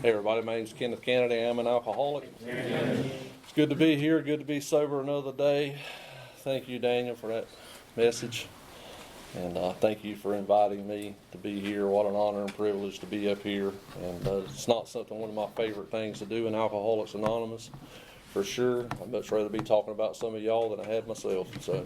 Hey everybody, my name's Kenneth C. I'm an alcoholic. It's good to be here, good to be sober another day. Thank you, Daniel, for that message. And thank you for inviting me to be here. What an honor and privilege to be up here. And it's not one of my favorite things to do in Alcoholics Anonymous, for sure. I'd much rather be talking about some of y'all than I had myself. So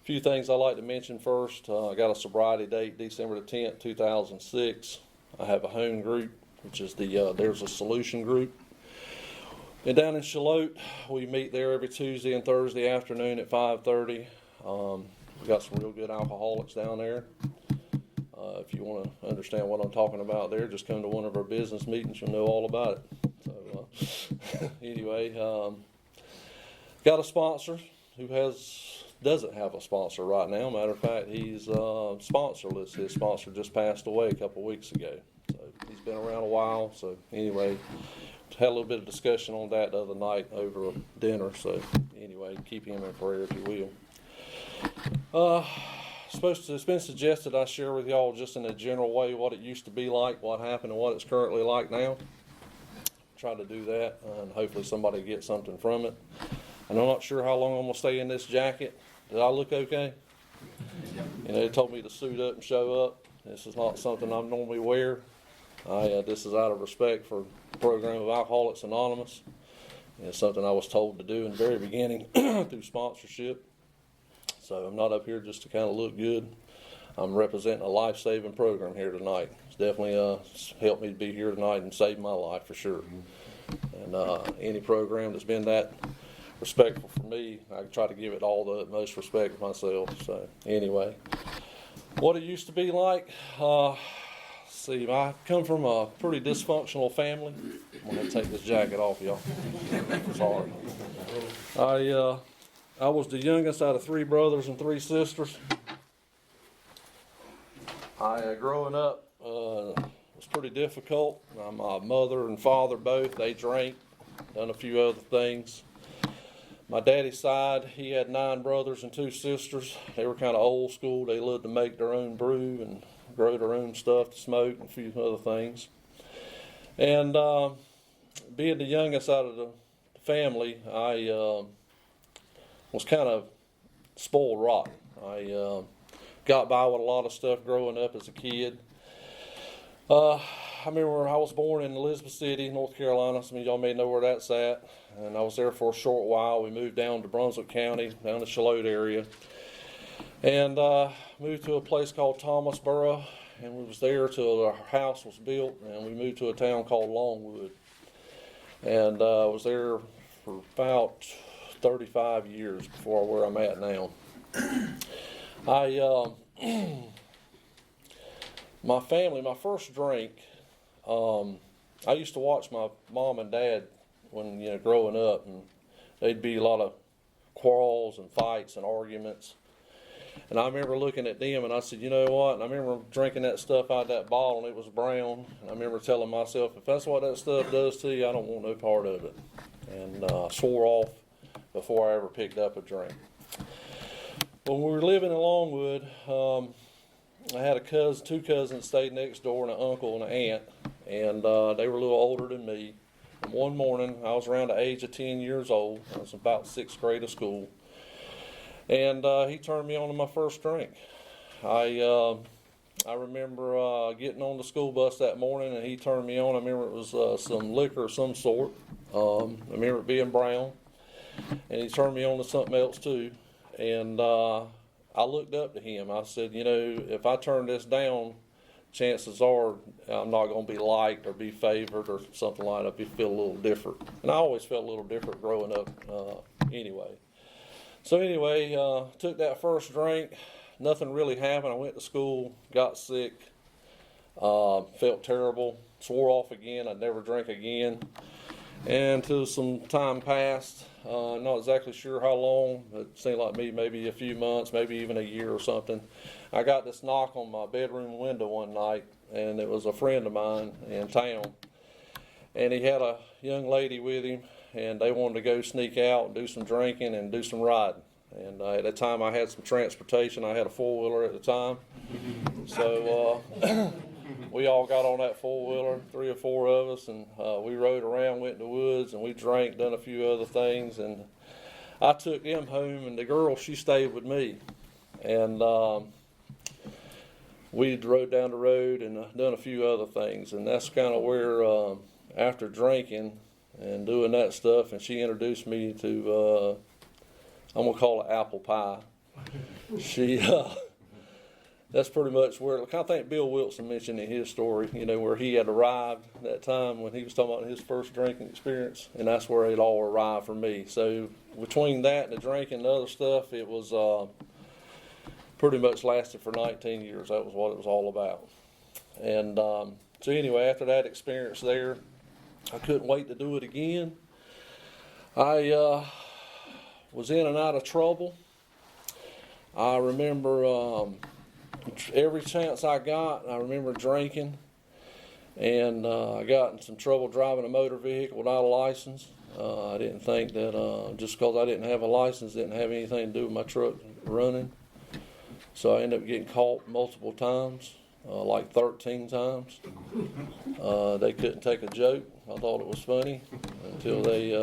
a few things I'd like to mention first. I got a sobriety date, December the 10th, 2006. I have a home group, which is There's a Solution group. And down in Shallotte, we meet there every Tuesday and Thursday afternoon at 5:30. We got some real good alcoholics down there. If you want to understand what I'm talking about there, just come to one of our business meetings. You'll know all about it. So anyway, got a sponsor who doesn't have a sponsor right now. Matter of fact, he's sponsorless. His sponsor just passed away a couple weeks ago. So he's been around a while. So anyway, had a little bit of discussion on that the other night over dinner. So anyway, keep him in prayer if you will. It's been suggested I share with y'all just in a general way what it used to be like, what happened, and what it's currently like now. Try to do that, and hopefully somebody gets something from it. And I'm not sure how long I'm going to stay in this jacket. Did I look okay? You know, they told me to suit up and show up. This is not something I normally wear. This is out of respect for the program of Alcoholics Anonymous. It's something I was told to do in the very beginning through sponsorship. So I'm not up here just to kind of look good. I'm representing a life-saving program here tonight. It's definitely helped me to be here tonight and saved my life for sure. And any program that's been that respectful for me, I try to give it all the utmost respect myself. So anyway, what it used to be like, I come from a pretty dysfunctional family. I'm going to take this jacket off, y'all. Sorry. I was the youngest out of 3 brothers and 3 sisters. Growing up was pretty difficult. My mother and father both, they drank, done a few other things. My daddy's side, he had 9 brothers and 2 sisters. They were kind of old school. They loved to make their own brew and grow their own stuff to smoke and a few other things. And being the youngest out of the family, I was kind of spoiled rotten. I got by with a lot of stuff growing up as a kid. I remember I was born in Elizabeth City, North Carolina. Some of y'all may know where that's at. And I was there for a short while. We moved down to Brunswick County, down the Shallotte area. And moved to a place called Thomasboro. And we was there till our house was built. And we moved to a town called Longwood. And I was there for about 35 years before where I'm at now. My family, my first drink, I used to watch my mom and dad when, growing up, and there'd be a lot of quarrels and fights and arguments. And I remember looking at them and I said, you know what? And I remember drinking that stuff out of that bottle and it was brown. And I remember telling myself, if that's what that stuff does to you, I don't want no part of it. And I swore off before I ever picked up a drink. When we were living in Longwood, I had 2 cousins stayed next door, and an uncle and an aunt, and they were a little older than me. And one morning, I was around the age of 10 years old. I was about 6th grade of school, and he turned me on to my first drink. I remember getting on the school bus that morning, and he turned me on. I remember it was some liquor of some sort. I remember it being brown, and he turned me on to something else too. And I looked up to him. I said, if I turn this down, chances are I'm not going to be liked or be favored or something like that. I feel a little different. And I always felt a little different growing up anyway. So anyway, took that first drink. Nothing really happened. I went to school, got sick, felt terrible, swore off again. I'd never drink again. And until some time passed, not exactly sure how long, it seemed like maybe a few months, maybe even a year or something. I got this knock on my bedroom window one night, and it was a friend of mine in town. And he had a young lady with him, and they wanted to go sneak out and do some drinking and do some riding. And at that time I had some transportation. I had a 4-wheeler at the time. So we all got on that four-wheeler, 3 or 4 of us, and we rode around, went in the woods, and we drank, done a few other things, and I took them home, and the girl, she stayed with me. And we rode down the road and done a few other things, and that's kind of where, after drinking and doing that stuff, and she introduced me to, I'm going to call it apple pie. That's pretty much where, I think Bill Wilson mentioned in his story, where he had arrived that time when he was talking about his first drinking experience, and that's where it all arrived for me. So between that and the drinking and the other stuff, it was pretty much lasted for 19 years. That was what it was all about. And so anyway, after that experience there, I couldn't wait to do it again. I was in and out of trouble. I remember every chance I got, I remember drinking, and I got in some trouble driving a motor vehicle without a license. I didn't think that just because I didn't have a license didn't have anything to do with my truck running. So I ended up getting caught multiple times, like 13 times. They couldn't take a joke. I thought it was funny until they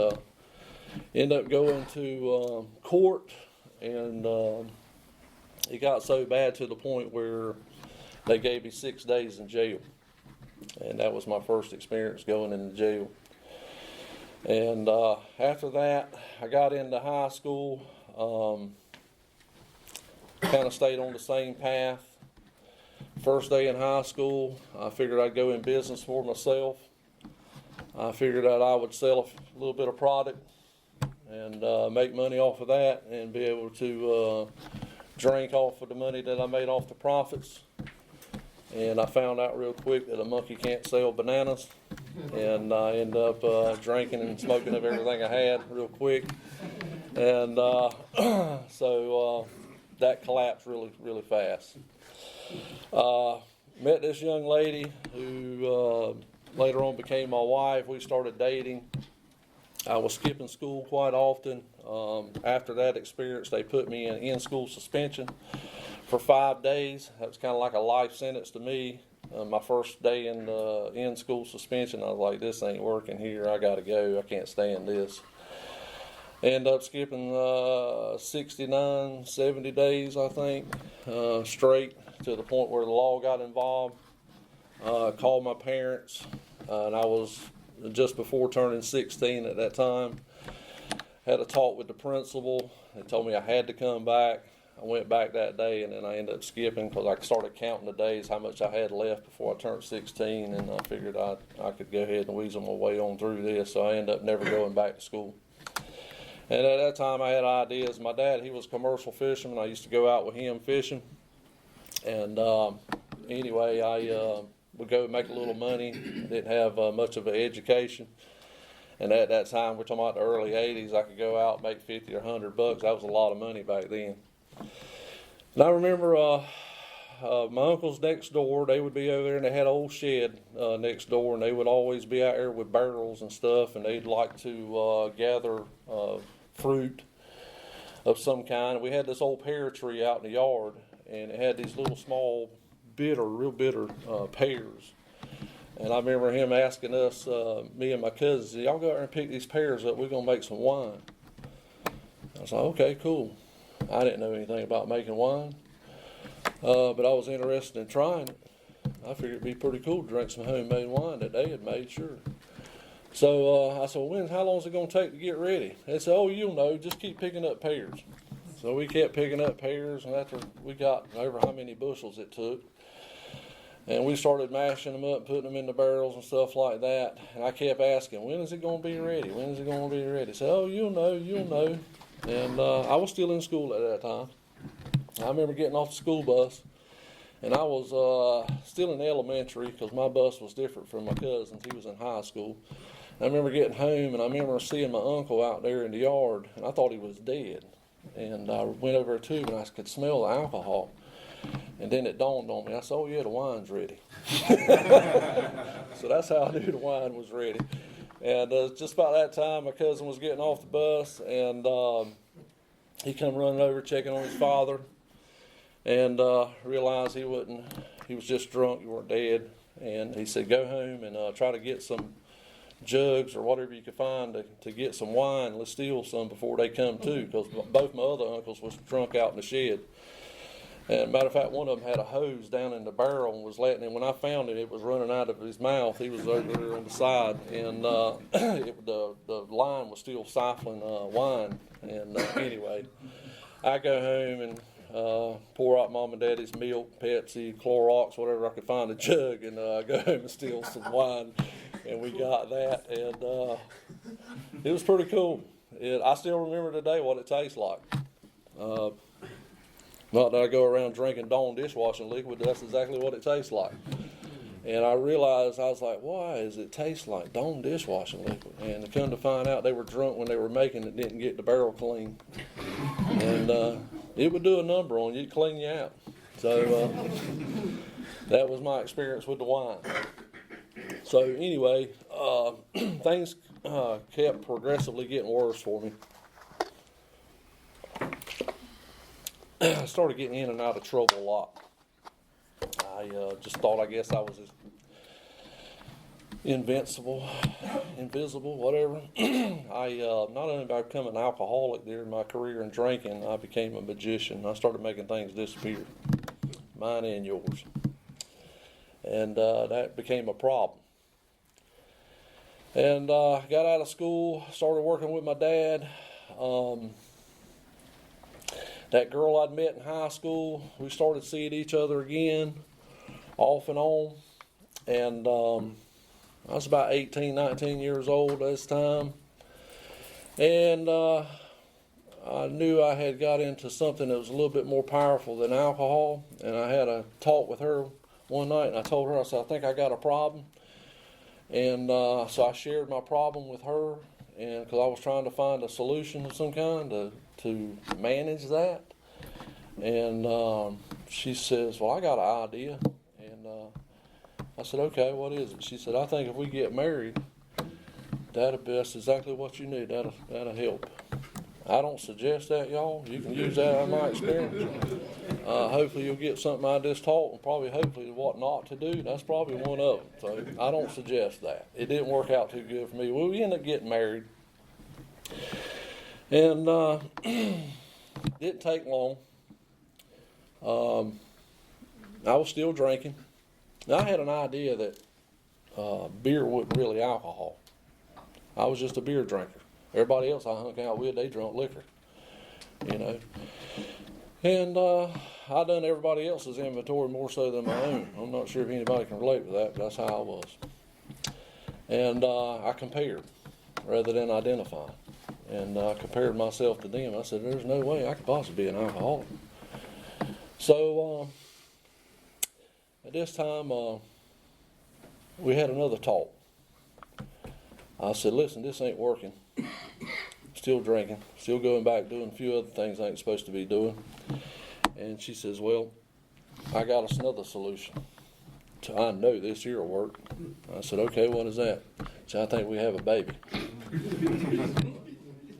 ended up going to court, and it got so bad to the point where they gave me 6 days in jail. And that was my first experience going into jail. And after that, I got into high school, kind of stayed on the same path. First day in high school, I figured I'd go in business for myself. I figured that I would sell a little bit of product and make money off of that and be able to drink off of the money that I made off the profits. And I found out real quick that a monkey can't sell bananas, and I ended up drinking and smoking of everything I had real quick. And so that collapsed really, really fast. Met this young lady who later on became my wife. We started dating. I was skipping school quite often. After that experience, they put me in school suspension for 5 days. That was kind of like a life sentence to me. My first day in school suspension, I was like, this ain't working here. I got to go. I can't stand this. Ended up skipping 69, 70 days, I think, straight, to the point where the law got involved. Called my parents, and I was just before turning 16 at that time. Had a talk with the principal. They told me I had to come back. I went back that day, and then I ended up skipping because I started counting the days, how much I had left before I turned 16, and I figured I could go ahead and weasel my way on through this, so I ended up never going back to school. And at that time, I had ideas. My dad, he was a commercial fisherman. I used to go out with him fishing. And anyway, I would go make a little money. I didn't have much of an education. And at that time, we're talking about the early 80s, I could go out and make 50 or 100 bucks. That was a lot of money back then. And I remember my uncles next door, they would be over there, and they had an old shed next door, and they would always be out there with barrels and stuff, and they'd like to gather fruit of some kind. We had this old pear tree out in the yard, and it had these little small real bitter pears. And I remember him asking us, me and my cousins, y'all go out there and pick these pears up, we're going to make some wine. I was like, okay, cool. I didn't know anything about making wine, but I was interested in trying it. I figured it'd be pretty cool to drink some homemade wine that they had made, sure. So I said, well, how long is it going to take to get ready? They said, oh, you'll know, just keep picking up pears. So we kept picking up pears, and after we got over how many bushels it took, and we started mashing them up, putting them in the barrels and stuff like that. And I kept asking, when is it going to be ready? When is it going to be ready? So, oh, you'll know. And I was still in school at that time. I remember getting off the school bus, and I was still in elementary because my bus was different from my cousin's. He was in high school. I remember getting home, and I remember seeing my uncle out there in the yard, and I thought he was dead. And I went over to him, and I could smell the alcohol. And then it dawned on me. I said, oh, yeah, the wine's ready. So that's how I knew the wine was ready. And just about that time, my cousin was getting off the bus, and he come running over, checking on his father, and realized he was just drunk, he weren't dead. and he said, go home and try to get some jugs or whatever you could find to get some wine. Let's steal some before they come too, because both my other uncles was drunk out in the shed. And matter of fact, one of them had a hose down in the barrel and was letting him. When I found it, it was running out of his mouth. He was over there on the side, and the line was still siphoning wine. And anyway, I go home and pour out Mom and Daddy's milk, Pepsi, Clorox, whatever I could find a jug, and I go home and steal some wine. And we got that, and it was pretty cool. I still remember today what it tastes like. Not that I go around drinking Dawn dishwashing liquid, that's exactly what it tastes like. And I realized, I was like, why does it taste like Dawn dishwashing liquid? And to come to find out, they were drunk when they were making it, didn't get the barrel clean. And it would do a number on you, it'd clean you out. So that was my experience with the wine. So anyway, things kept progressively getting worse for me. I started getting in and out of trouble a lot. I just thought, I guess I was invisible, whatever. I not only did I become an alcoholic during my career in drinking, I became a magician. I started making things disappear, mine and yours. And that became a problem. And got out of school, started working with my dad. That girl I'd met in high school, we started seeing each other again, off and on. And I was about 18, 19 years old at this time. And I knew I had got into something that was a little bit more powerful than alcohol. And I had a talk with her one night, and I told her, I said, I think I got a problem. And so I shared my problem with her, and because I was trying to find a solution of some kind to manage that. And she says, well, I got an idea. And I said, okay, what is it? She said, I think if we get married, that's exactly what you need. That'll help. I don't suggest that, y'all. You can use that out of my experience. Hopefully you'll get something out of this talk, and probably hopefully what not to do. That's probably one of them. So I don't suggest that. It didn't work out too good for me. Well, we ended up getting married. And didn't take long. I was still drinking. Now, I had an idea that beer wasn't really alcohol. I was just a beer drinker. Everybody else I hung out with, they drunk liquor, you know. And I done everybody else's inventory more so than my own. I'm not sure if anybody can relate to that, but that's how I was. And I compared rather than identify. And I compared myself to them. I said, there's no way I could possibly be an alcoholic. So at this time, we had another talk. I said, listen, this ain't working. Still drinking, still going back doing a few other things I ain't supposed to be doing. And she says, well, I got us another solution. I know this here will work. I said, okay, what is that? She said, I think we have a baby.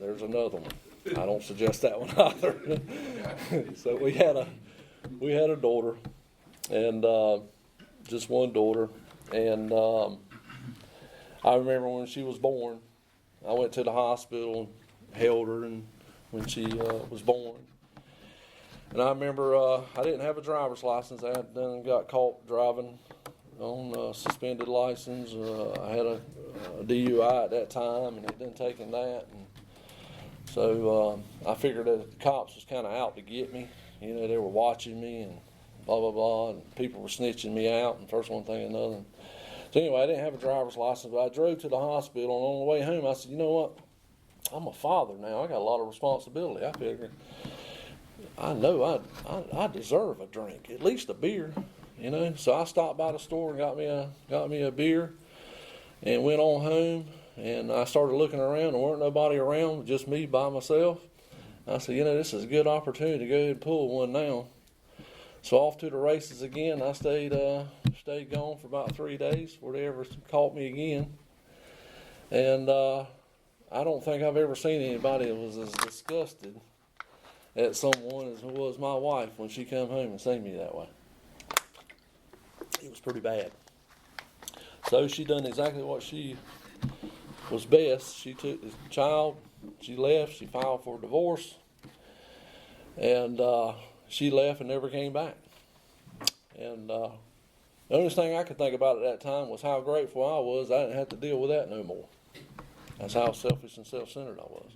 There's another one. I don't suggest that one either. So we had a daughter, and just one daughter. And I remember when she was born, I went to the hospital and held her, and when she was born. And I remember I didn't have a driver's license. I had done got caught driving on a suspended license. I had a DUI at that time, and had done taken that. And so I figured that the cops was kind of out to get me. You know, they were watching me and blah, blah, blah, and people were snitching me out, and first one thing another. So anyway, I didn't have a driver's license, but I drove to the hospital, and on the way home, I said, you know what? I'm a father now. I got a lot of responsibility. I figured, I know I deserve a drink, at least a beer, you know. So I stopped by the store and got me a beer, and went on home. And I started looking around. There weren't nobody around, just me by myself. I said, you know, this is a good opportunity to go ahead and pull one now. So off to the races again. I stayed gone for about 3 days before they ever caught me again. And I don't think I've ever seen anybody that was as disgusted at someone as was my wife when she come home and seen me that way. It was pretty bad. So she done exactly what she was best. She took the child, she left, she filed for divorce, and she left and never came back. And the only thing I could think about at that time was how grateful I was I didn't have to deal with that no more. That's how selfish and self-centered I was.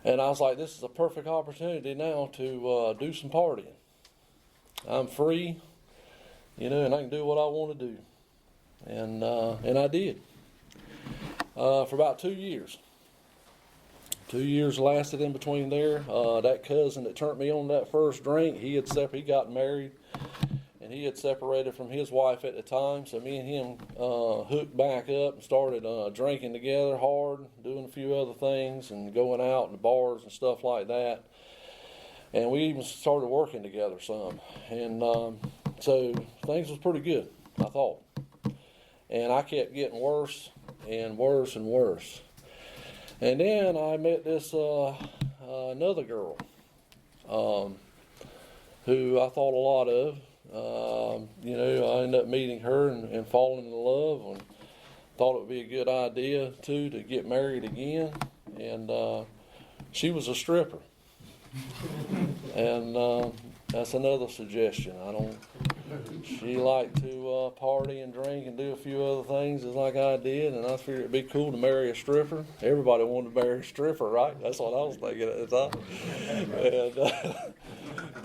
And I was like, this is a perfect opportunity now to do some partying. I'm free, and I can do what I want to do. And I did. For about 2 years. 2 years lasted in between there. That cousin that turned me on that first drink, he got married, and he had separated from his wife at the time. So me and him hooked back up and started drinking together hard, doing a few other things, and going out in the bars and stuff like that. And we even started working together some. And so things was pretty good, I thought. And I kept getting worse and worse and worse. And then I met this another girl who I thought a lot of. I ended up meeting her and falling in love, and thought it would be a good idea too to get married again. And she was a stripper, and that's another suggestion. She liked to party and drink and do a few other things just like I did, and I figured it'd be cool to marry a stripper. Everybody wanted to marry a stripper, right? That's what I was thinking at the time.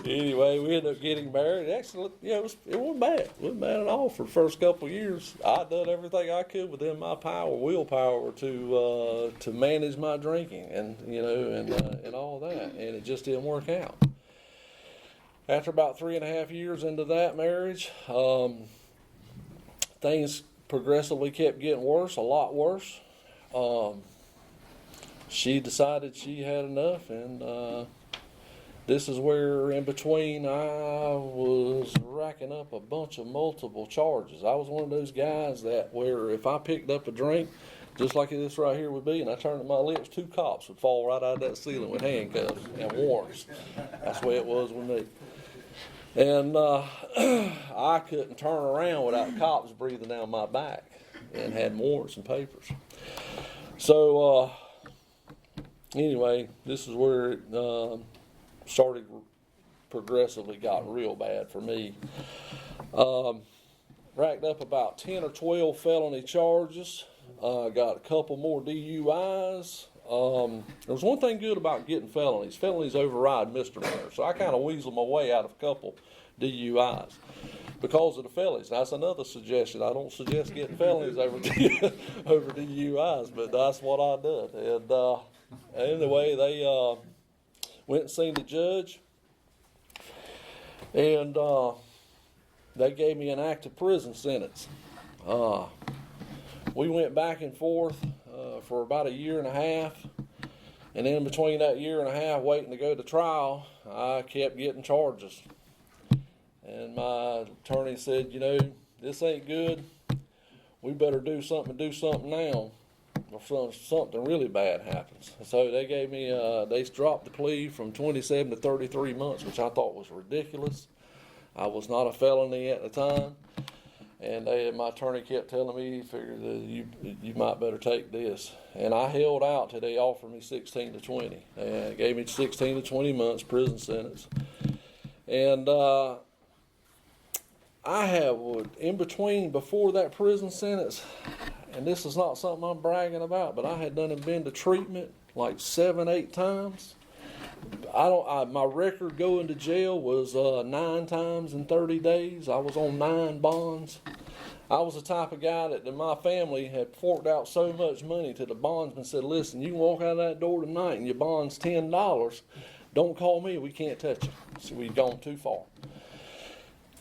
And anyway, we ended up getting married. Actually, it wasn't bad. It wasn't bad at all for the first couple of years. I'd done everything I could within my willpower to manage my drinking and all that, and it just didn't work out. After about 3.5 years into that marriage, things progressively kept getting worse, a lot worse. She decided she had enough, and this is where in between I was racking up a bunch of multiple charges. I was one of those guys where if I picked up a drink, just like this right here would be, and I turned to my lips, 2 cops would fall right out of that ceiling with handcuffs and warrants. That's the way it was with me. And I couldn't turn around without cops breathing down my back, and had warrants and papers. So anyway, this is where it started progressively got real bad for me. Racked up about 10 or 12 felony charges. Got a couple more DUIs. There was one thing good about getting felonies. Felonies override misdemeanors. So I kind of weaseled my way out of a couple DUIs because of the felonies. That's another suggestion. I don't suggest getting felonies over DUIs, but that's what I did. And anyway, they went and seen the judge, and they gave me an active prison sentence. We went back and forth for about 1.5 years, and in between that 1.5 years waiting to go to trial, I kept getting charges. And my attorney said, this ain't good. We better do something now, or something really bad happens. So they gave me, they dropped the plea from 27 to 33 months, which I thought was ridiculous. I was not a felony at the time. And my attorney kept telling me, he figured that you might better take this. And I held out till they offered me 16 to 20. And gave me 16 to 20 months prison sentence. And I have, in between, before that prison sentence, and this is not something I'm bragging about, but I had been to treatment like 7, 8 times. My record going to jail was 9 times in 30 days. I was on 9 bonds. I was the type of guy that my family had forked out so much money to the bondsman, said, listen, you can walk out of that door tonight and your bond's $10. Don't call me, we can't touch you. So we'd gone too far.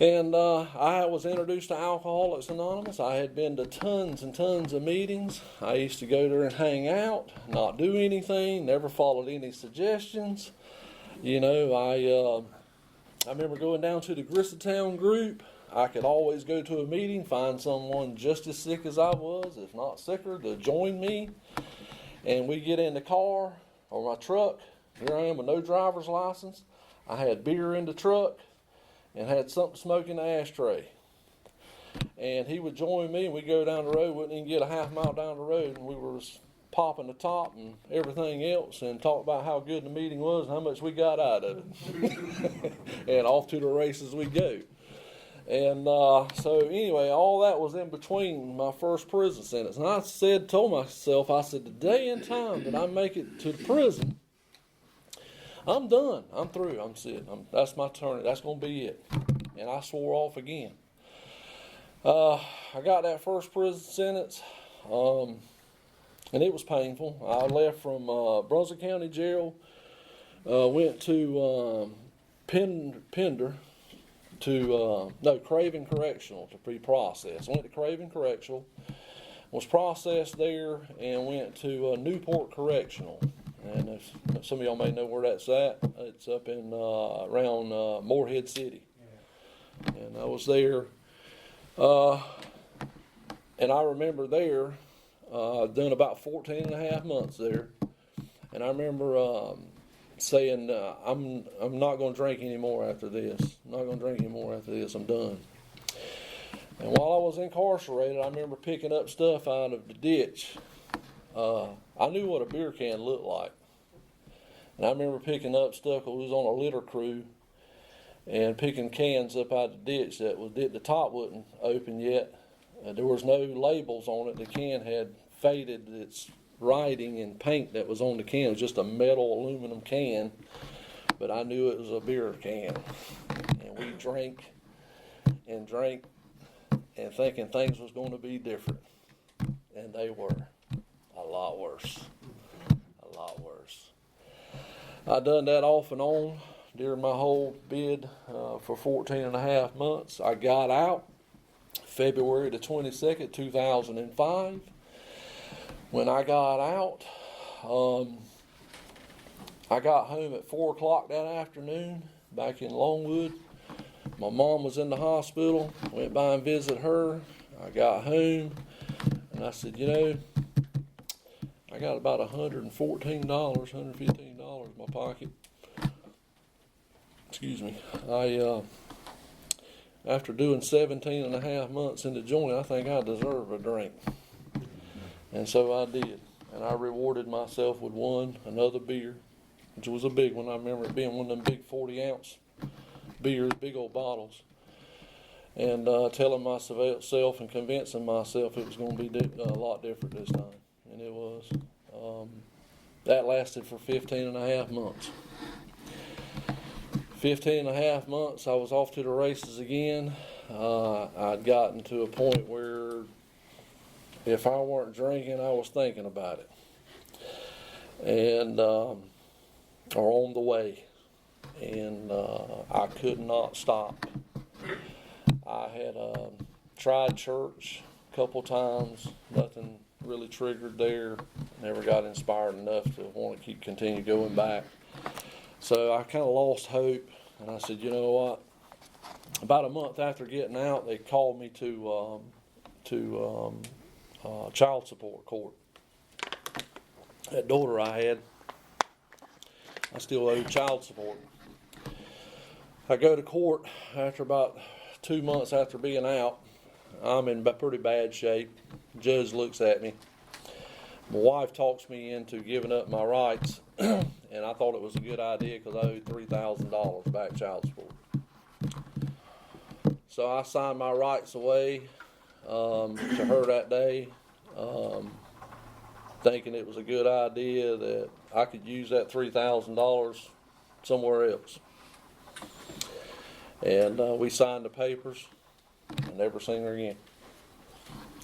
And I was introduced to Alcoholics Anonymous. I had been to tons and tons of meetings. I used to go there and hang out, not do anything, never followed any suggestions. I remember going down to the Gristatown group. I could always go to a meeting, find someone just as sick as I was, if not sicker, to join me. And we get in the car or my truck. Here I am with no driver's license. I had beer in the truck and had something to smoke in the ashtray. And he would join me, and we'd go down the road. Wouldn't even get a half mile down the road, and we were popping the top and everything else, and talk about how good the meeting was and how much we got out of it. And off to the races we go. And so anyway, all that was in between my first prison sentence. And I told myself, I said, the day and time that I make it to the prison, I'm done. I'm through. I'm sitting. That's my turn. That's going to be it. And I swore off again. I got that first prison sentence, and it was painful. I left from Brunswick County Jail, went to Pender, Craven Correctional to be processed. Went to Craven Correctional, was processed there, and went to Newport Correctional. And if some of y'all may know where that's at, it's up in around Morehead City. And I was there, and I remember there, done about 14 and a half months there, and I remember saying, I'm not going to drink anymore after this. I'm not going to drink anymore after this. I'm done. And while I was incarcerated, I remember picking up stuff out of the ditch. I knew what a beer can looked like. And I remember picking up stuff. I was on a litter crew and picking cans up out of the ditch the top wasn't open yet. There was no labels on it. The can had faded its writing and paint that was on the can. It was just a metal aluminum can, but I knew it was a beer can. And we drank and thinking things was going to be different. And they were a lot worse. A lot worse. I done that off and on during my whole bid for 14 and a half months. I got out February the 22nd, 2005. When I got out, I got home at 4 o'clock that afternoon back in Longwood. My mom was in the hospital. Went by and visited her. I got home, and I said, I got about $114, $115 in my pocket. Excuse me. After doing 17 and a half months in the joint, I think I deserve a drink. And so I did. And I rewarded myself with another beer, which was a big one. I remember it being one of them big 40-ounce beers, big old bottles. And telling myself and convincing myself it was going to be a lot different this time. And it was. That lasted for 15 and a half months. 15 and a half months, I was off to the races again. I'd gotten to a point where if I weren't drinking, I was thinking about it. And, or on the way. And I could not stop. I had tried church a couple times. Nothing really triggered there. Never got inspired enough to want to continue going back. So I kind of lost hope, and I said, you know what? About a month after getting out, they called me to child support court. That daughter I had, I still owe child support. I go to court after about 2 months after being out. I'm in pretty bad shape. The judge looks at me. My wife talks me into giving up my rights, and I thought it was a good idea because I owed $3,000 back child support. So I signed my rights away to her that day, thinking it was a good idea that I could use that $3,000 somewhere else. And we signed the papers. I never seen her again.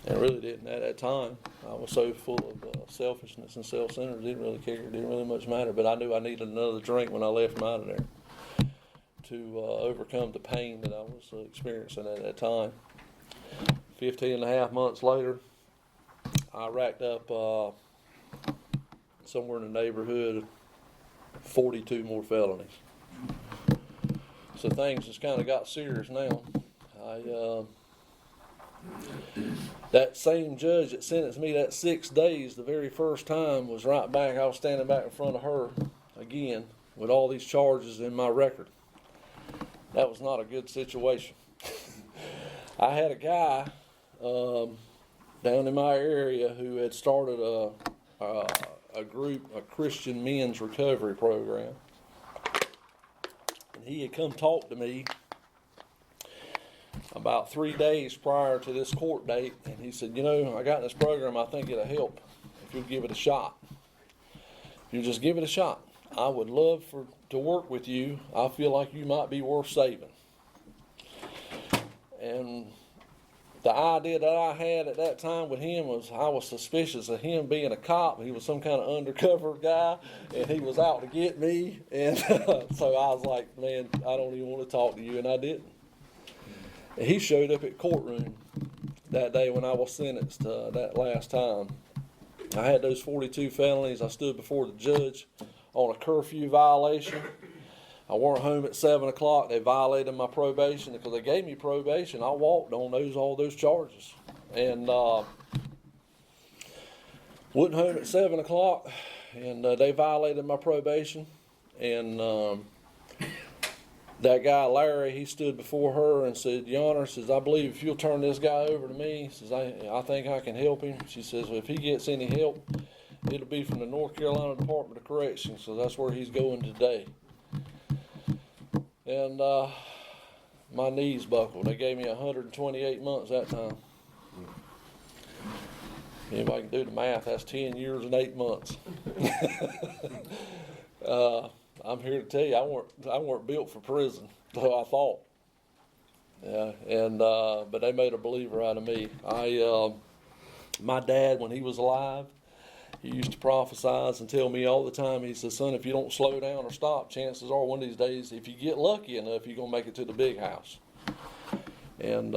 And really didn't at that time. I was so full of selfishness and self-centered, didn't really care. It didn't really much matter. But I knew I needed another drink when I left from out of there to overcome the pain that I was experiencing at that time. 15 and a half months later, I racked up somewhere in the neighborhood of 42 more felonies. So things just kind of got serious now. That same judge that sentenced me that 6 days the very first time was right back. I was standing back in front of her again with all these charges in my record. That was not a good situation. I had a guy down in my area who had started a group, a Christian men's recovery program. And he had come talk to me about 3 days prior to this court date, and he said, you know, I got this program, I think it'll help if you'll give it a shot. If you just give it a shot. I would love to work with you. I feel like you might be worth saving. And the idea that I had at that time with him was I was suspicious of him being a cop. He was some kind of undercover guy, and he was out to get me. And so I was like, man, I don't even want to talk to you, and I didn't. And he showed up at courtroom that day when I was sentenced that last time. I had those 42 felonies. I stood before the judge on a curfew violation. I weren't home at 7 o'clock. They violated my probation because they gave me probation. I walked on all those charges. And went home at 7 o'clock, and they violated my probation. And that guy, Larry, he stood before her and said, Your Honor, says, I believe if you'll turn this guy over to me, says, I think I can help him. She says, well, if he gets any help, it'll be from the North Carolina Department of Corrections, so that's where he's going today. And my knees buckled. They gave me 128 months that time. Anybody can do the math, that's 10 years and 8 months. I'm here to tell you, I weren't built for prison, so I thought. Yeah, and but they made a believer out of me. My dad, when he was alive, he used to prophesize and tell me all the time. He said, son, if you don't slow down or stop, chances are one of these days, if you get lucky enough, you're going to make it to the big house. And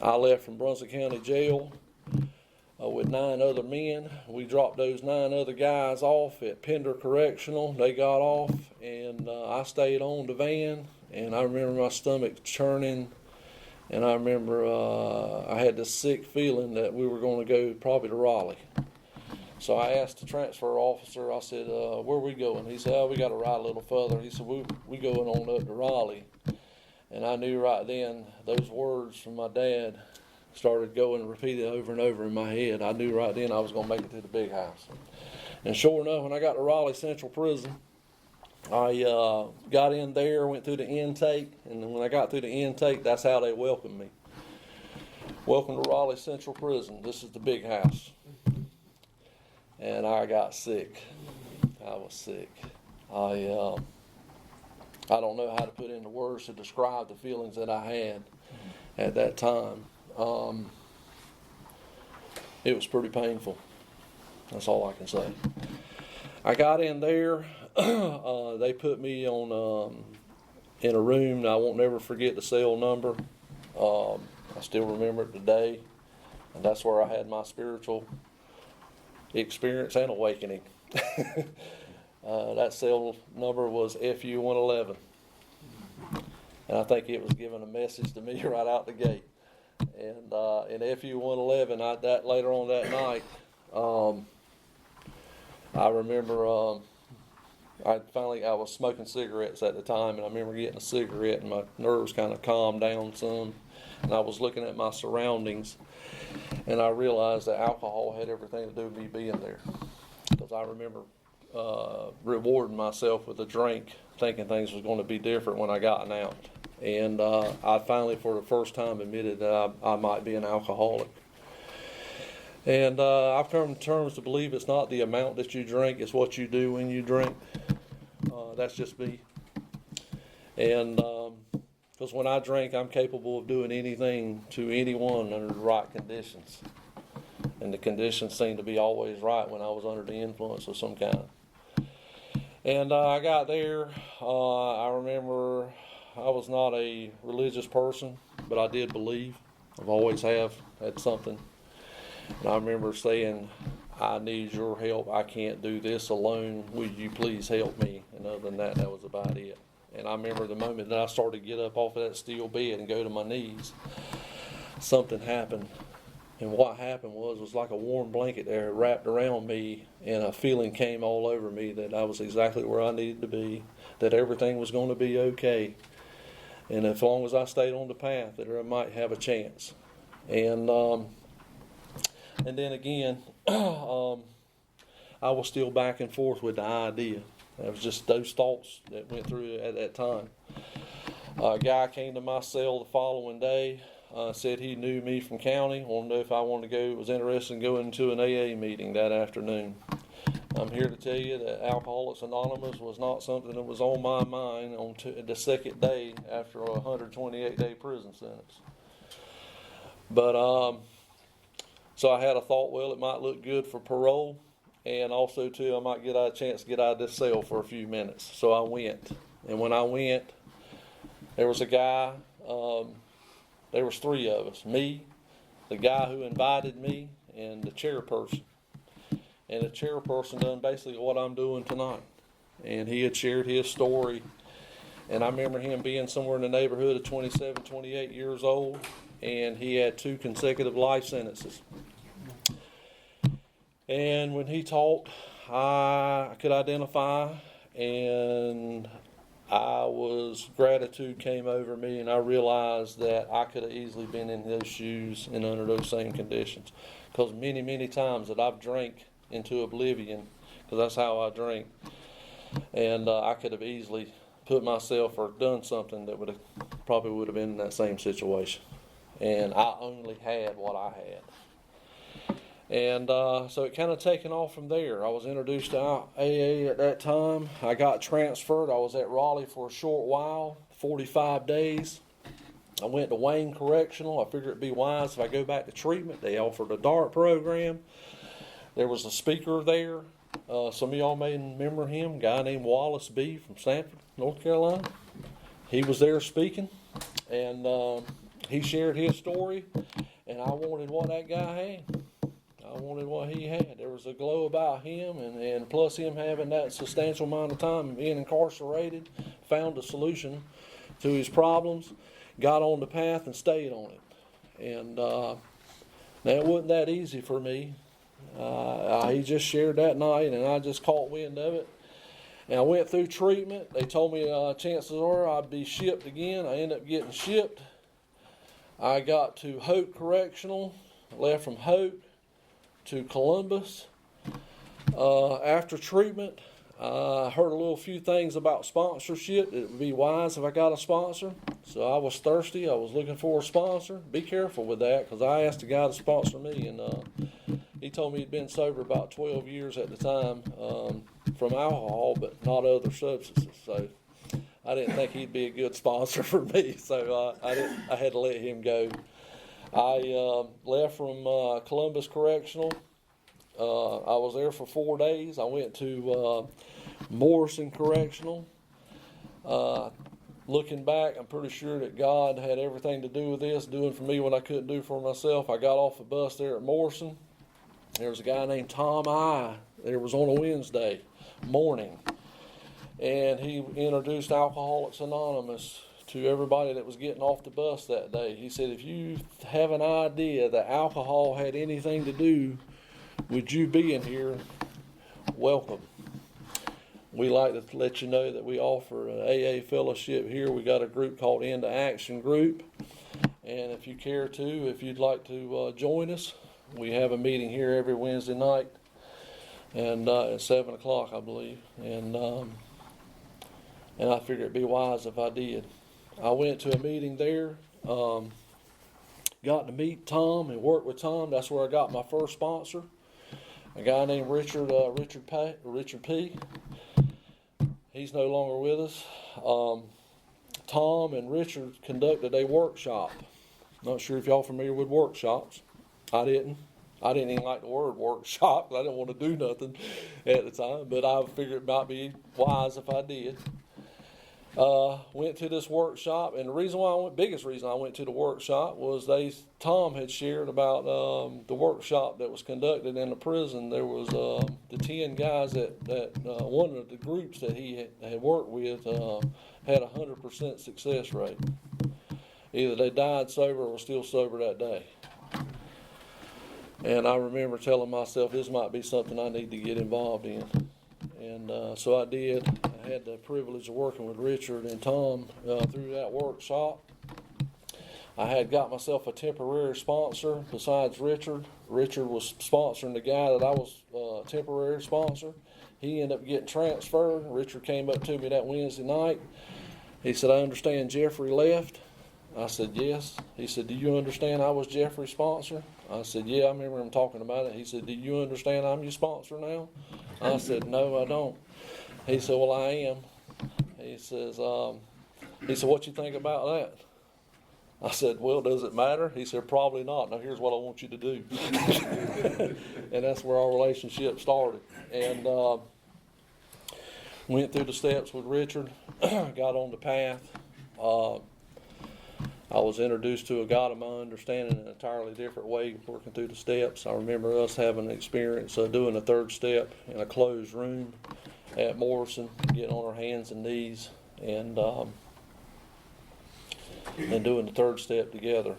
I left from Brunswick County Jail with 9 other men. We dropped those 9 other guys off at Pender Correctional. They got off, and I stayed on the van, and I remember my stomach churning, and I remember I had this sick feeling that we were going to go probably to Raleigh. So I asked the transfer officer, I said, where are we going? He said, we got to ride a little further. He said, we going on up to Raleigh. And I knew right then those words from my dad started going repeated over and over in my head. I knew right then I was going to make it to the big house. And sure enough, when I got to Raleigh Central Prison, I got in there, went through the intake, and then when I got through the intake, that's how they welcomed me. Welcome to Raleigh Central Prison. This is the big house. And I got sick. I was sick. I don't know how to put into words to describe the feelings that I had at that time. It was pretty painful. That's all I can say. I got in there. They put me on in a room. And I won't never forget the cell number. I still remember it today. And that's where I had my spiritual experience and awakening. That cell number was FU 111. And I think it was giving a message to me right out the gate. And in FU 111, later on that night, I remember I was smoking cigarettes at the time, and I remember getting a cigarette, and my nerves kind of calmed down some. And I was looking at my surroundings, and I realized that alcohol had everything to do with me being there. Because I remember rewarding myself with a drink, thinking things was going to be different when I got out. And I finally, for the first time, admitted that I might be an alcoholic. And I've come to terms to believe it's not the amount that you drink, it's what you do when you drink. That's just me. And because when I drink, I'm capable of doing anything to anyone under the right conditions. And the conditions seemed to be always right when I was under the influence of some kind. And I got there. I remember I was not a religious person, but I did believe. I've always had something. And I remember saying, I need your help. I can't do this alone. Would you please help me? And other than that, that was about it. And I remember the moment that I started to get up off of that steel bed and go to my knees, something happened. And what happened was like a warm blanket there wrapped around me, and a feeling came all over me that I was exactly where I needed to be, that everything was going to be okay. And as long as I stayed on the path, that I might have a chance. And then again, I was still back and forth with the idea. It was just those thoughts that went through at that time. A guy came to my cell the following day, said he knew me from county, wanted to know if I wanted to go, was interested in going to an AA meeting that afternoon. I'm here to tell you that Alcoholics Anonymous was not something that was on my mind on the second day after a 128-day prison sentence. But so I had a thought, well, it might look good for parole, and also too, I might get a chance to get out of this cell for a few minutes. So I went, and when I went, there was a guy. There was three of us: me, the guy who invited me, and the chairperson. And the chairperson done basically what I'm doing tonight. And he had shared his story. And I remember him being somewhere in the neighborhood of 27, 28 years old. And he had 2 consecutive life sentences. And when he talked, I could identify, and gratitude came over me, and I realized that I could have easily been in those shoes and under those same conditions. Because many, many times that I've drank into oblivion, because that's how I drink, and I could have easily put myself or done something that probably would have been in that same situation. And I only had what I had. And so it kind of taken off from there. I was introduced to AA at that time. I got transferred. I was at Raleigh for a short while, 45 days. I went to Wayne Correctional. I figured it'd be wise if I go back to treatment. They offered a DART program. There was a speaker there. Some of y'all may remember him, a guy named Wallace B. from Sanford, North Carolina. He was there speaking, and he shared his story, and I wanted what that guy had. I wanted what he had. There was a glow about him, and plus him having that substantial amount of time and being incarcerated, found a solution to his problems, got on the path and stayed on it. And now it wasn't that easy for me. He just shared that night, and I just caught wind of it. And I went through treatment. They told me chances are I'd be shipped again. I ended up getting shipped. I got to Hope Correctional, left from Hope to Columbus. After treatment, I heard a few things about sponsorship. It would be wise if I got a sponsor. So I was thirsty. I was looking for a sponsor. Be careful with that, because I asked a guy to sponsor me, and he told me he'd been sober about 12 years at the time from alcohol, but not other substances. So I didn't think he'd be a good sponsor for me. So I had to let him go. I left from Columbus Correctional. I was there for 4 days. I went to Morrison Correctional. Looking back, I'm pretty sure that God had everything to do with this, doing for me what I couldn't do for myself. I got off the bus there at Morrison. There was a guy named Tom I. There was on a Wednesday morning. And he introduced Alcoholics Anonymous to everybody that was getting off the bus that day. He said, if you have an idea that alcohol had anything to do with you being here, welcome. We like to let you know that we offer an AA fellowship here. We got a group called Into Action Group. And if you care to, if you'd like to join us, we have a meeting here every Wednesday night, and at 7 o'clock, I believe. And I figured it'd be wise if I did. I went to a meeting there, got to meet Tom and work with Tom. That's where I got my first sponsor, a guy named Richard P. He's no longer with us. Tom and Richard conducted a workshop. Not sure if y'all familiar with workshops. I didn't even like the word workshop. I didn't want to do nothing at the time, but I figured it might be wise if I did. Went to this workshop, and the biggest reason I went to the workshop was Tom had shared about the workshop that was conducted in the prison. There was the 10 guys that one of the groups that he had worked with had 100% success rate. Either they died sober or were still sober that day. And I remember telling myself, this might be something I need to get involved in. And so I did. I had the privilege of working with Richard and Tom through that workshop. I had got myself a temporary sponsor besides Richard. Richard was sponsoring the guy that I was temporary sponsor. He ended up getting transferred. Richard came up to me that Wednesday night. He said, I understand Jeffrey left. I said, yes. He said, do you understand I was Jeffrey's sponsor? I said, yeah, I remember him talking about it. He said, do you understand I'm your sponsor now? I said, no, I don't. He said, well, I am. He says, what you think about that? I said, well, does it matter? He said, probably not. Now, here's what I want you to do. And that's where our relationship started. And went through the steps with Richard, got on the path. I was introduced to a God of my understanding in an entirely different way, working through the steps. I remember us having an experience doing the third step in a closed room at Morrison, getting on our hands and knees, and doing the third step together.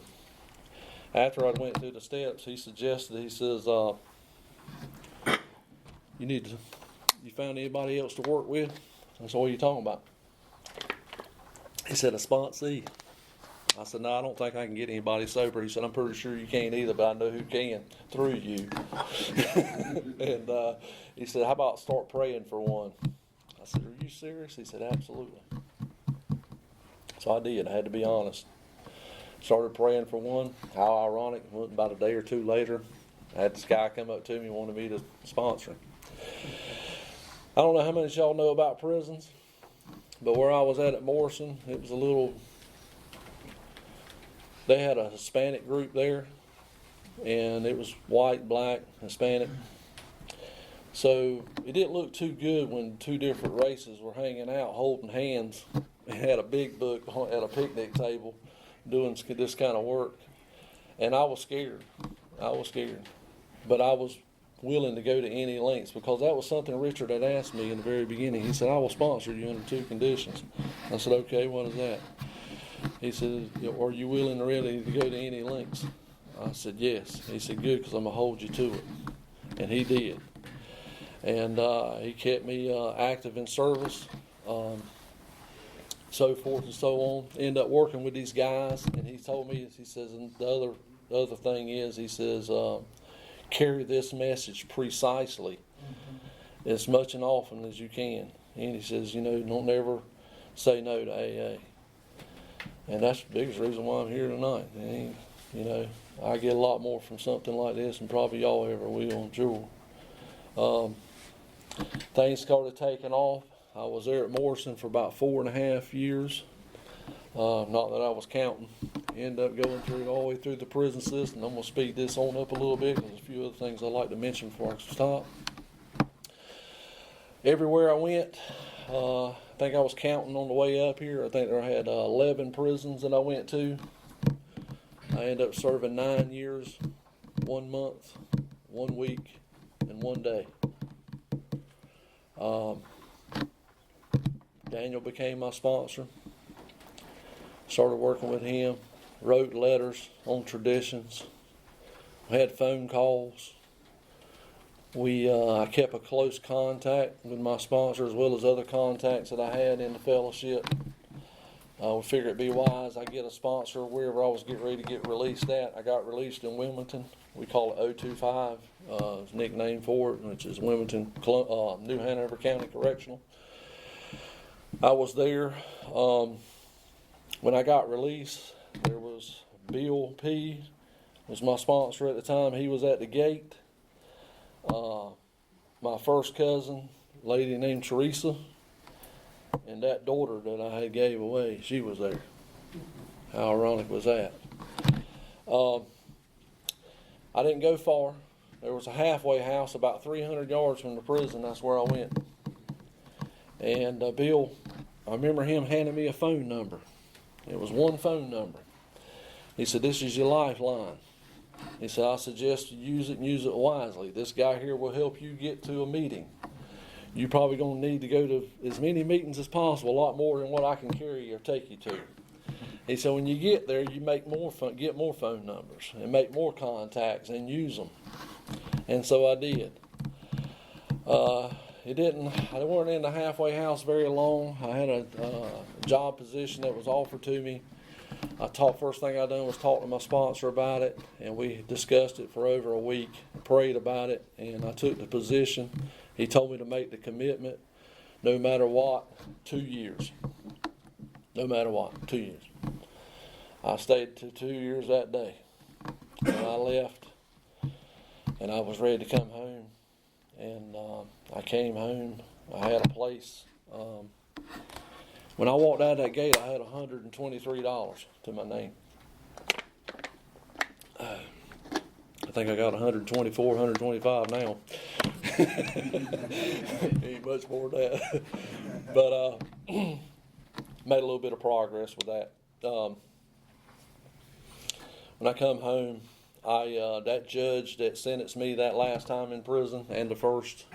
After I went through the steps, he suggested, he says, you found anybody else to work with? I said, what are you talking about? He said, a sponsee. I said, no, I don't think I can get anybody sober. He said, I'm pretty sure you can't either, but I know who can through you. And he said, how about start praying for one? I said, are you serious? He said, absolutely. So I did. I had to be honest. Started praying for one. How ironic. About a day or two later, I had this guy come up to me and wanted me to sponsor him. I don't know how many of y'all know about prisons, but where I was at Morrison, it was they had a Hispanic group there, and it was white, black, Hispanic. So it didn't look too good when two different races were hanging out, holding hands, and had a big book at a picnic table doing this kind of work. And I was scared. But I was willing to go to any lengths, because that was something Richard had asked me in the very beginning. He said, I will sponsor you under two conditions. I said, okay, what is that? He said, are you willing and ready to go to any lengths? I said, yes. He said, good, because I'm going to hold you to it. And he did. And he kept me active in service, so forth and so on. Ended up working with these guys, and he told me, he says, and the other thing is, he says, carry this message precisely as much and often as you can. And he says, don't ever say no to AA. And that's the biggest reason why I'm here tonight. And, I get a lot more from something like this than probably y'all ever will, I'm sure. Things started taking off. I was there at Morrison for about 4.5 years. Not that I was counting. Ended up going through all the way through the prison system. I'm going to speed this on up a little bit, because there's a few other things I'd like to mention before I stop. Everywhere I went, I think I was counting on the way up here. I think I had 11 prisons that I went to. I ended up serving 9 years, 1 month, 1 week, and 1 day. Daniel became my sponsor. Started working with him. Wrote letters on traditions. We had phone calls. I kept a close contact with my sponsor, as well as other contacts that I had in the fellowship. We figured it'd be wise I get a sponsor wherever I was getting ready to get released at. I got released in Wilmington. We call it 025, nickname for it, which is Wilmington, New Hanover County Correctional. I was there. When I got released, there was Bill P. was my sponsor at the time. He was at the gate. My first cousin, a lady named Teresa, and that daughter that I had gave away, she was there. How ironic was that? I didn't go far. There was a halfway house about 300 yards from the prison. That's where I went. And Bill, I remember him handing me a phone number. It was one phone number. He said, this is your lifeline. He said, I suggest you use it and use it wisely. This guy here will help you get to a meeting. You're probably going to need to go to as many meetings as possible, a lot more than what I can carry or take you to. He said, when you get there, you get more phone numbers and make more contacts and use them. And so I did. I weren't in the halfway house very long. I had a job position that was offered to me First thing I done was talk to my sponsor about it, and we discussed it for over a week, prayed about it, and I took the position. He told me to make the commitment, no matter what, 2 years. No matter what, 2 years. I stayed to 2 years that day. And I left, and I was ready to come home. And I came home. I had a place. When I walked out that gate, I had $123 to my name. I think I got 124, 125 now. Ain't much more than that. But made a little bit of progress with that. When I come home, that judge that sentenced me that last time in prison and the first,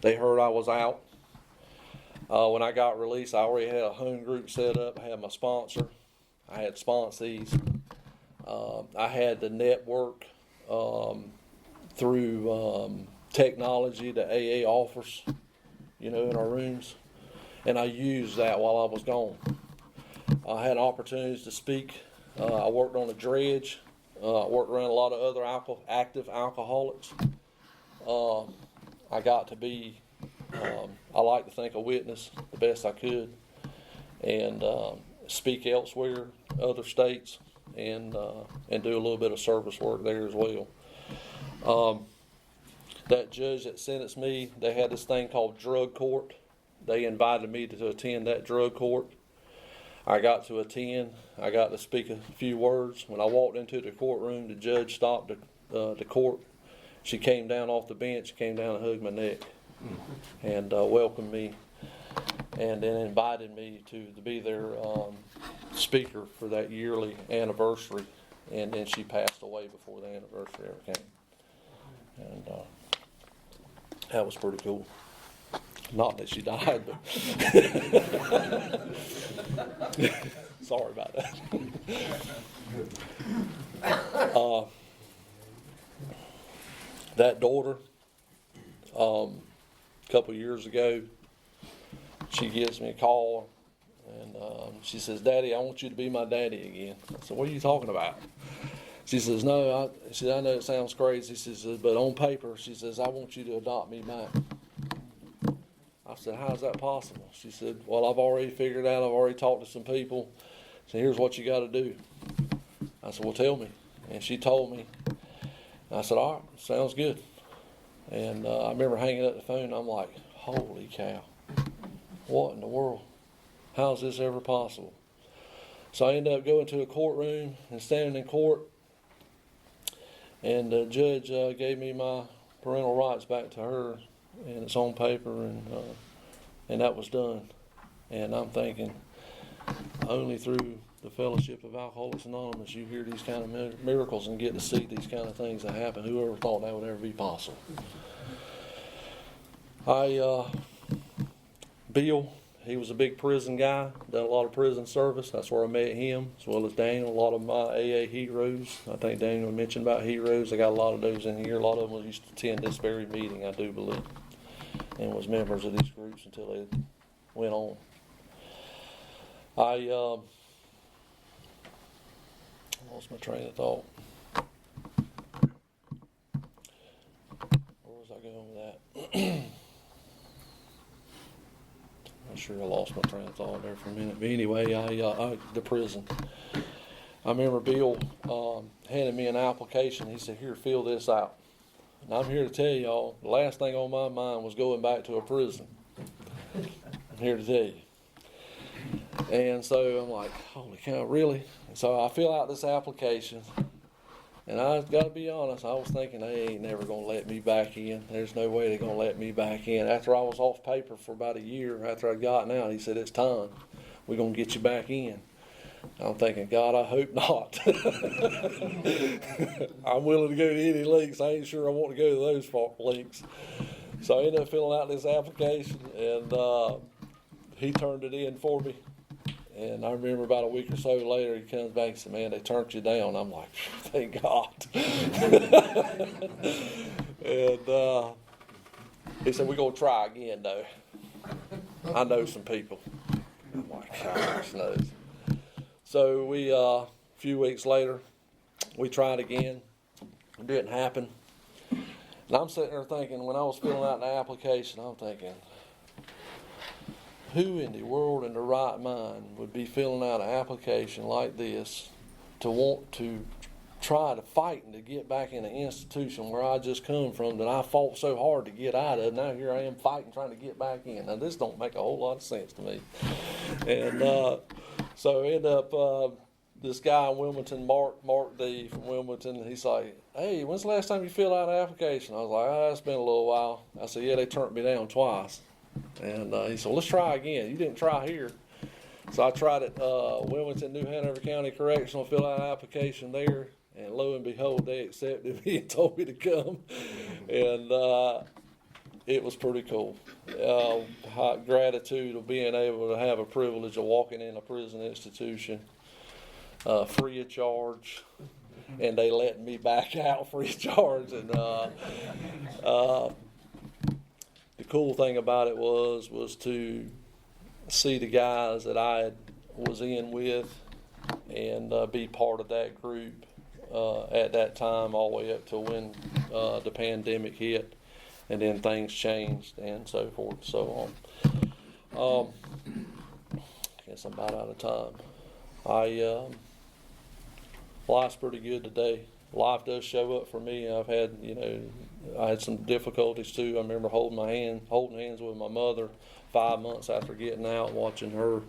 they heard I was out. When I got released, I already had a home group set up. I had my sponsor. I had sponsees. I had the network through technology that AA offers, in our rooms. And I used that while I was gone. I had opportunities to speak. I worked on a dredge. I worked around a lot of other active alcoholics. I got to be, I like to think, a witness the best I could, and speak elsewhere, other states, and do a little bit of service work there as well. That judge that sentenced me, they had this thing called drug court. They invited me to attend that drug court. I got to attend. I got to speak a few words. When I walked into the courtroom, the judge stopped the court. She came down off the bench, came down and hugged my neck, and welcomed me, and then invited me to be their speaker for that yearly anniversary. And then she passed away before the anniversary ever came. And that was pretty cool. Not that she died, but sorry about that. That daughter, a couple years ago, she gives me a call, and she says, "Daddy, I want you to be my daddy again." I said, "What are you talking about?" She says, "No," I know it sounds crazy. She says, "But on paper," she says, "I want you to adopt me back." I said, "How's that possible?" She said, "Well, I've already figured out. I've already talked to some people. So here's what you got to do." I said, "Well, tell me." And she told me. I said, "All right, sounds good." And I remember hanging up the phone. I'm like, "Holy cow. What in the world? How's this ever possible?" So I ended up going to a courtroom and standing in court. And the judge gave me my parental rights back to her. And it's on paper, and that was done. And I'm thinking, only through the fellowship of Alcoholics Anonymous you hear these kind of miracles and get to see these kind of things that happen. Whoever thought that would ever be possible? Bill, he was a big prison guy, done a lot of prison service. That's where I met him, as well as Daniel, a lot of my AA heroes. I think Daniel mentioned about heroes. I got a lot of those in here. A lot of them used to attend this very meeting, I do believe, and was members of these groups until they went on. I lost my train of thought. Where was I going with that? I'm sure I lost my train of thought there for a minute. But anyway, the prison. I remember Bill handed me an application. He said, "Here, fill this out." And I'm here to tell y'all, the last thing on my mind was going back to a prison. I'm here to tell you. And so I'm like, holy cow, really? And so I fill out this application. And I've got to be honest, I was thinking they ain't never going to let me back in. There's no way they're going to let me back in. After I was off paper for about a year, after I'd gotten out, he said, "It's time. We're going to get you back in." I'm thinking, God, I hope not. I'm willing to go to any lengths. I ain't sure I want to go to those lengths. So I ended up filling out this application, and he turned it in for me. And I remember about a week or so later, he comes back and said, "Man, they turned you down." I'm like, thank God. And he said, "We're going to try again, though. I know some people." I'm like, gosh knows. So we, a few weeks later, we tried again. It didn't happen. And I'm sitting there thinking, when I was filling out the application, I'm thinking, who in the world in their right mind would be filling out an application like this to want to try to fight and to get back in an institution where I just come from, that I fought so hard to get out of? Now here I am fighting, trying to get back in. Now this don't make a whole lot of sense to me. And so I end up, this guy in Wilmington, Mark D from Wilmington, he's like, hey, when's the last time you filled out an application? I was like, oh, it's been a little while. I said, yeah, they turned me down twice. And he said, well, let's try again. You didn't try here. So I tried at Wilmington, New Hanover County Correctional, filled out an application there, and lo and behold, they accepted me and told me to come. And it was pretty cool. Gratitude of being able to have a privilege of walking in a prison institution free of charge, and they let me back out free of charge. And the cool thing about it was to see the guys that I was in with and be part of that group at that time, all the way up to when the pandemic hit, and then things changed and so forth and so on. I guess I'm about out of time. Life's pretty good today. Life does show up for me. I've had, I had some difficulties too. I remember holding hands with my mother 5 months after getting out, watching her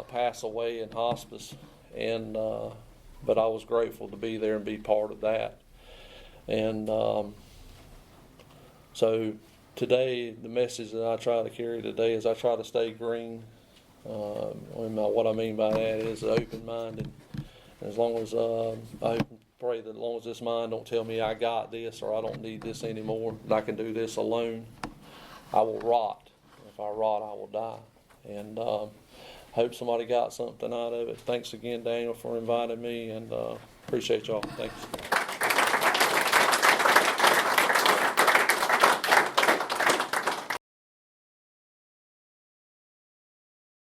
pass away in hospice. And but I was grateful to be there and be part of that. And so today, the message that I try to carry today is I try to stay green. What I mean by that is open-minded. As long as I hope and pray that as long as this mind don't tell me I got this or I don't need this anymore, that I can do this alone, I will rot. If I rot, I will die. And hope somebody got something out of it. Thanks again, Daniel, for inviting me, and appreciate y'all. Thanks.